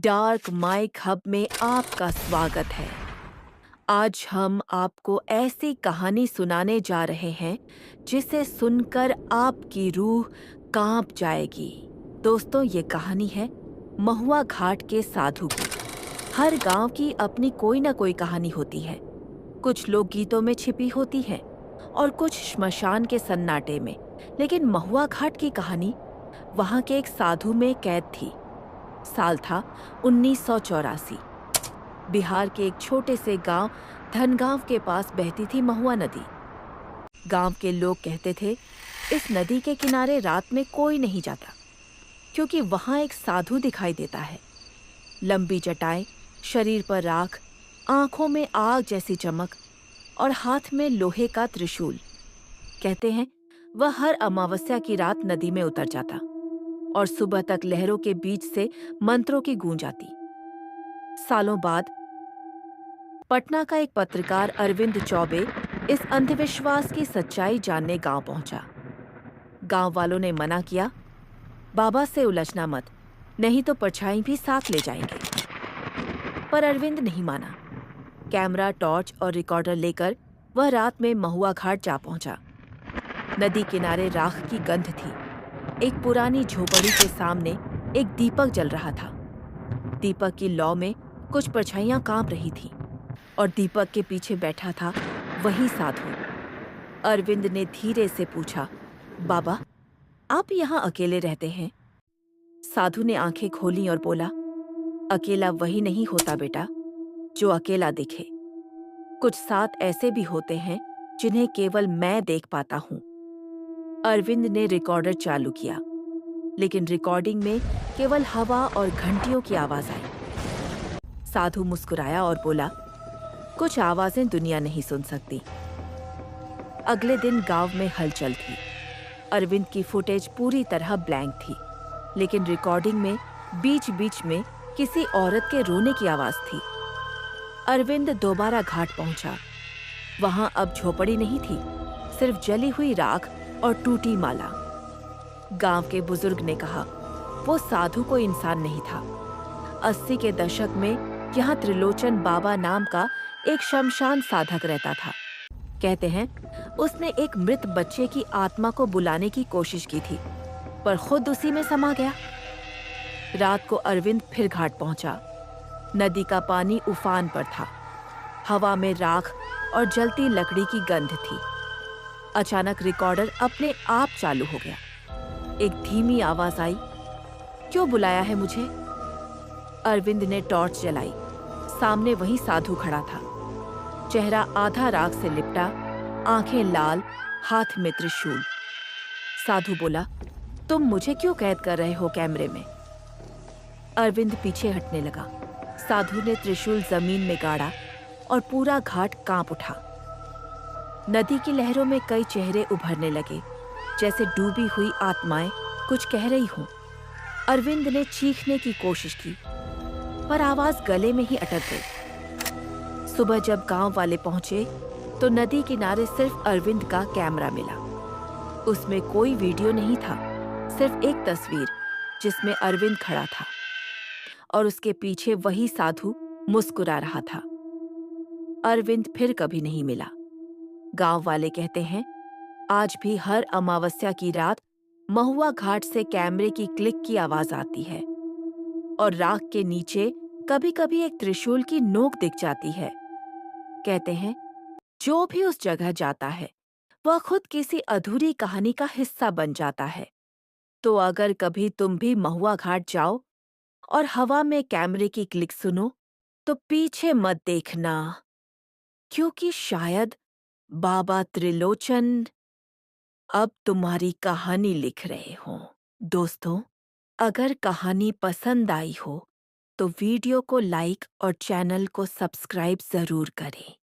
Dark mic hub में आपका स्वागत है। आज हम आपको ऐसी कहानी सुनाने जा रहे हैं जिसे सुनकर आपकी रूह कांप जाएगी। दोस्तों, ये कहानी है महुआ घाट के साधु की। हर गांव की अपनी कोई ना कोई कहानी होती है। कुछ लोकगीतों में छिपी होती है और कुछ श्मशान के सन्नाटे में। लेकिन महुआ घाट की कहानी वहां के एक साधु में कैद थी। साल था 1984। बिहार के एक छोटे से गांव धनगांव के पास बहती थी महुआ नदी। गांव के लोग कहते थे, इस नदी के किनारे रात में कोई नहीं जाता क्योंकि वहां एक साधु दिखाई देता है। लंबी चटाई, शरीर पर राख, आंखों में आग जैसी चमक और हाथ में लोहे का त्रिशूल। कहते हैं वह हर अमावस्या की रात नदी में उतर जाता और सुबह तक लहरों के बीच से मंत्रों की गूंज आती। सालों बाद पटना का एक पत्रकार अरविंद चौबे इस अंधविश्वास की सच्चाई जानने गांव पहुंचा। गांव वालों ने मना किया, बाबा से उलझना मत, नहीं तो परछाई भी साथ ले जाएंगे। पर अरविंद नहीं माना। कैमरा, टॉर्च और रिकॉर्डर लेकर वह रात में महुआ घाट जा पहुंचा। नदी किनारे राख की गंध थी। एक पुरानी झोपड़ी के सामने एक दीपक जल रहा था। दीपक की लौ में कुछ परछाइयां कांप रही थीं और दीपक के पीछे बैठा था वही साधु। अरविंद ने धीरे से पूछा, बाबा, आप यहाँ अकेले रहते हैं? साधु ने आंखें खोलीं और बोला, अकेला वही नहीं होता बेटा जो अकेला दिखे। कुछ साथ ऐसे भी होते हैं जिन्हें केवल मैं देख पाता हूँ। अरविंद ने रिकॉर्डर चालू किया, लेकिन रिकॉर्डिंग में केवल हवा और घंटियों की आवाज आई। साधु मुस्कुराया और बोला, कुछ आवाजें दुनिया नहीं सुन सकती। अगले दिन गांव में हलचल थी। अरविंद की फुटेज पूरी तरह ब्लैंक थी, लेकिन रिकॉर्डिंग में बीच बीच में किसी औरत के रोने की आवाज थी। अरविंद दोबारा घाट पहुंचा। वहां अब झोपड़ी नहीं थी, सिर्फ जली हुई राख और टूटी माला। गांव के बुजुर्ग ने कहा, वो साधु कोई इंसान नहीं था। 80 के दशक में यहाँ त्रिलोचन बाबा नाम का एक शमशान साधक रहता था। कहते हैं उसने एक मृत बच्चे की आत्मा को बुलाने की कोशिश की थी, पर खुद उसी में समा गया। रात को अरविंद फिर घाट पहुंचा। नदी का पानी उफान पर था। हवा में राख और जलती लकड़ी की गंध थी। अचानक रिकॉर्डर अपने आप चालू हो गया। एक धीमी आवाज आई, क्यों बुलाया है मुझे? अरविंद ने टॉर्च जलाई। सामने वही साधु खड़ा था। चेहरा आधा राख से लिपटा, आंखें लाल, हाथ में त्रिशूल। साधु बोला, तुम मुझे क्यों कैद कर रहे हो कैमरे में? अरविंद पीछे हटने लगा। साधु ने त्रिशूल जमीन में गाड़ा और पूरा घाट कांप उठा। नदी की लहरों में कई चेहरे उभरने लगे, जैसे डूबी हुई आत्माएं कुछ कह रही हों। अरविंद ने चीखने की कोशिश की, पर आवाज गले में ही अटक गई। सुबह जब गांव वाले पहुंचे तो नदी किनारे सिर्फ अरविंद का कैमरा मिला। उसमें कोई वीडियो नहीं था, सिर्फ एक तस्वीर जिसमें अरविंद खड़ा था और उसके पीछे वही साधु मुस्कुरा रहा था। अरविंद फिर कभी नहीं मिला। गांव वाले कहते हैं, आज भी हर अमावस्या की रात महुआ घाट से कैमरे की क्लिक की आवाज आती है और राख के नीचे कभी-कभी एक त्रिशूल की नोक दिख जाती है। कहते हैं, जो भी उस जगह जाता है वह खुद किसी अधूरी कहानी का हिस्सा बन जाता है। तो अगर कभी तुम भी महुआ घाट जाओ और हवा में कैमरे की क्लिक सुनो, तो पीछे मत देखना, क्योंकि शायद बाबा त्रिलोचन अब तुम्हारी कहानी लिख रहे हों। दोस्तों, अगर कहानी पसंद आई हो तो वीडियो को लाइक और चैनल को सब्सक्राइब जरूर करें।